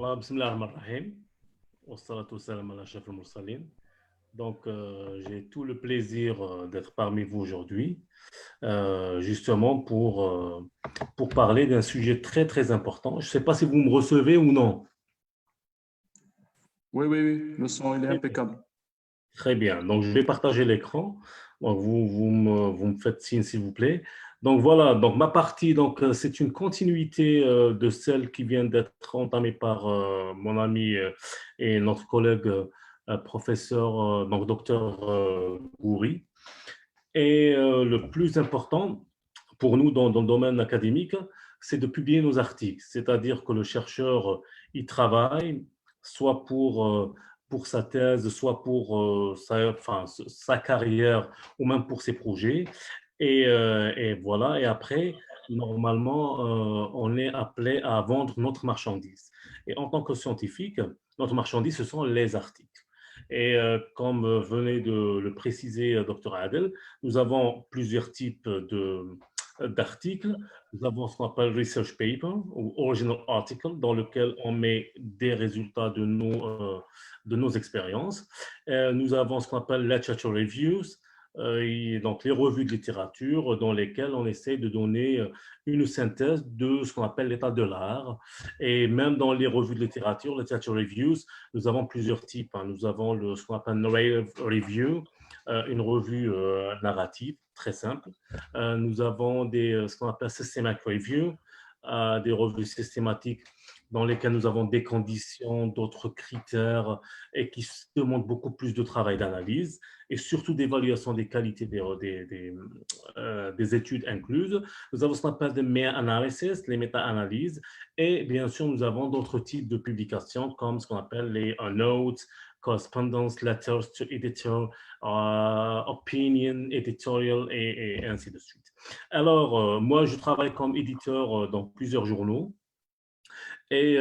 Allah, bismillah ar-Rahman ar-Rahim. Wassalatu wassalam ala ashraf al-mursalin. Donc, j'ai tout le plaisir d'être parmi vous aujourd'hui, justement pour parler d'un sujet très, très important. Je ne sais pas si vous me recevez ou non. Oui, oui, oui, le son il est Très bien. impeccable. Très bien. Donc, je vais partager l'écran. Donc, vous me faites signe, s'il vous plaît. Donc, voilà. Donc, ma partie, donc, c'est une continuité de celle qui vient d'être entamée par mon ami et notre collègue professeur, donc, docteur Goury. Et le plus important pour nous dans le domaine académique, c'est de publier nos articles. C'est-à-dire que le chercheur, il travaille soit pour sa thèse, soit pour sa carrière ou même pour ses projets. Et voilà. Et après, normalement, on est appelé à vendre notre marchandise. Et en tant que scientifique, notre marchandise, ce sont les articles. Et comme venait de le préciser Dr. Adel, nous avons plusieurs types d'articles. Nous avons ce qu'on appelle research paper ou original article dans lequel on met des résultats de nos expériences. Nous avons ce qu'on appelle literature reviews, et donc les revues de littérature dans lesquelles on essaie de donner une synthèse de ce qu'on appelle l'état de l'art. Et même dans les revues de littérature, literature reviews, nous avons plusieurs types. Nous avons ce qu'on appelle narrative review, une revue narrative très simple. Nous avons ce qu'on appelle systematic review, des revues systématiques dans lesquelles nous avons des conditions, d'autres critères et qui demandent beaucoup plus de travail d'analyse et surtout d'évaluation des qualités des études incluses. Nous avons ce qu'on appelle des meta-analysis, les méta-analyses, et bien sûr, nous avons d'autres types de publications comme ce qu'on appelle les notes, correspondence, letters to editor, opinion, editorial et ainsi de suite. Alors, moi, je travaille comme éditeur dans plusieurs journaux. Et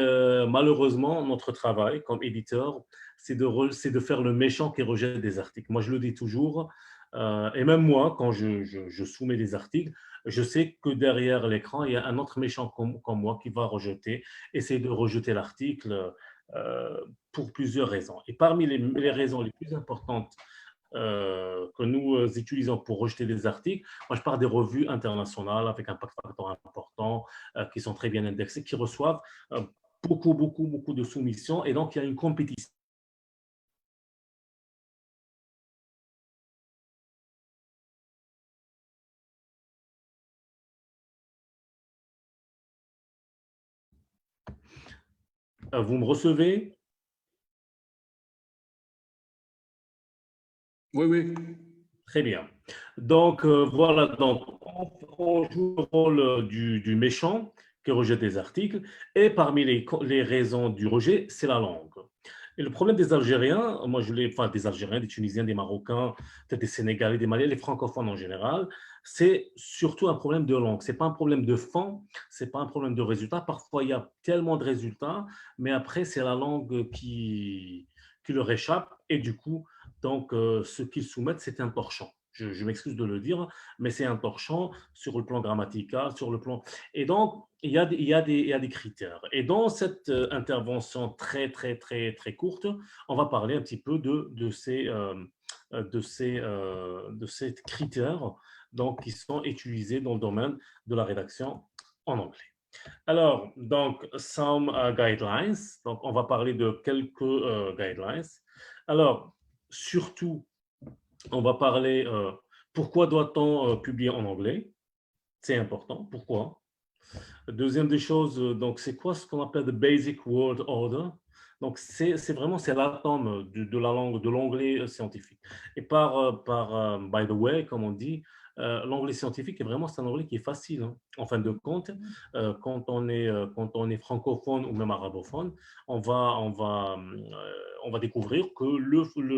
malheureusement, notre travail comme éditeur, c'est de faire le méchant qui rejette des articles. Moi, je le dis toujours, et même moi, quand je soumets des articles, je sais que derrière l'écran, il y a un autre méchant comme moi qui va essayer de rejeter l'article pour plusieurs raisons. Et parmi les raisons les plus importantes que nous utilisons pour rejeter des articles. Moi, je parle des revues internationales avec un impact factor important, qui sont très bien indexées, qui reçoivent beaucoup de soumissions. Et donc, il y a une compétition. Vous me recevez? Oui, oui. Très bien. Donc, voilà, donc, on joue le rôle du méchant qui rejette des articles. Et parmi les raisons du rejet, c'est la langue. Et le problème des Algériens, moi enfin des Algériens, des Tunisiens, des Marocains, peut-être des Sénégalais, des Maliens, les francophones en général, c'est surtout un problème de langue. Ce n'est pas un problème de fond, ce n'est pas un problème de résultats. Parfois, il y a tellement de résultats, mais après, c'est la langue qui leur échappe. Et du coup, donc, ce qu'ils soumettent, c'est un torchon. Je m'excuse de le dire, mais c'est un torchon sur le plan grammatical, sur le plan… Et donc, il y a des critères. Et dans cette intervention très courte, on va parler un petit peu de ces critères donc, qui sont utilisés dans le domaine de la rédaction en anglais. Alors, donc, some guidelines. Donc, on va parler de quelques guidelines. Alors, surtout, on va parler pourquoi doit-on publier en anglais? C'est important. Pourquoi? Deuxième des choses, donc c'est quoi ce qu'on appelle the basic word order? Donc c'est vraiment c'est l'atome de la langue de l'anglais scientifique. Et by the way, comme on dit, l'anglais scientifique est vraiment c'est un anglais qui est facile. Hein. En fin de compte, quand on est francophone ou même arabophone, on va découvrir que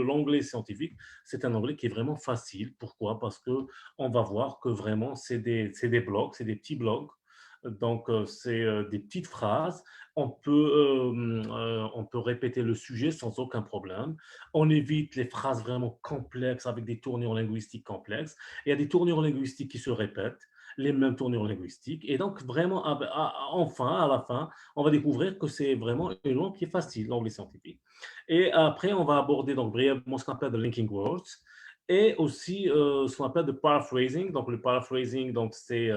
l'anglais scientifique c'est un anglais qui est vraiment facile. Pourquoi? Parce que on va voir que vraiment c'est des blogs, c'est des petits blogs donc, c'est des petites phrases. On peut répéter le sujet sans aucun problème. On évite les phrases vraiment complexes avec des tournures linguistiques complexes. Il y a des tournures linguistiques qui se répètent. les mêmes tournures linguistiques. Et donc, vraiment, enfin, à la fin, on va découvrir que c'est vraiment une langue qui est facile, l'anglais scientifique. Et après, on va aborder donc brièvement ce qu'on appelle le linking words et aussi ce qu'on appelle le paraphrasing. Donc, le paraphrasing, donc, c'est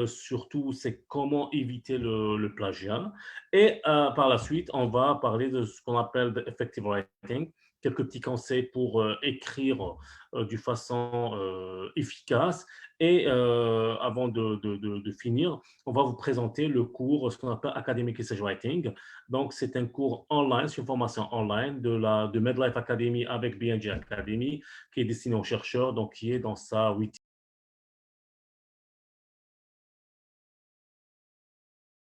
surtout c'est comment éviter le plagiat. Et par la suite, on va parler de ce qu'on appelle de effective writing, quelques petits conseils pour écrire d'une façon efficace. Et avant de finir, on va vous présenter le cours, ce qu'on appelle Academic Essay Writing. Donc, c'est un cours online, c'est une formation online de MedLife Academy avec BNG Academy, qui est destiné aux chercheurs, donc qui est dans sa 8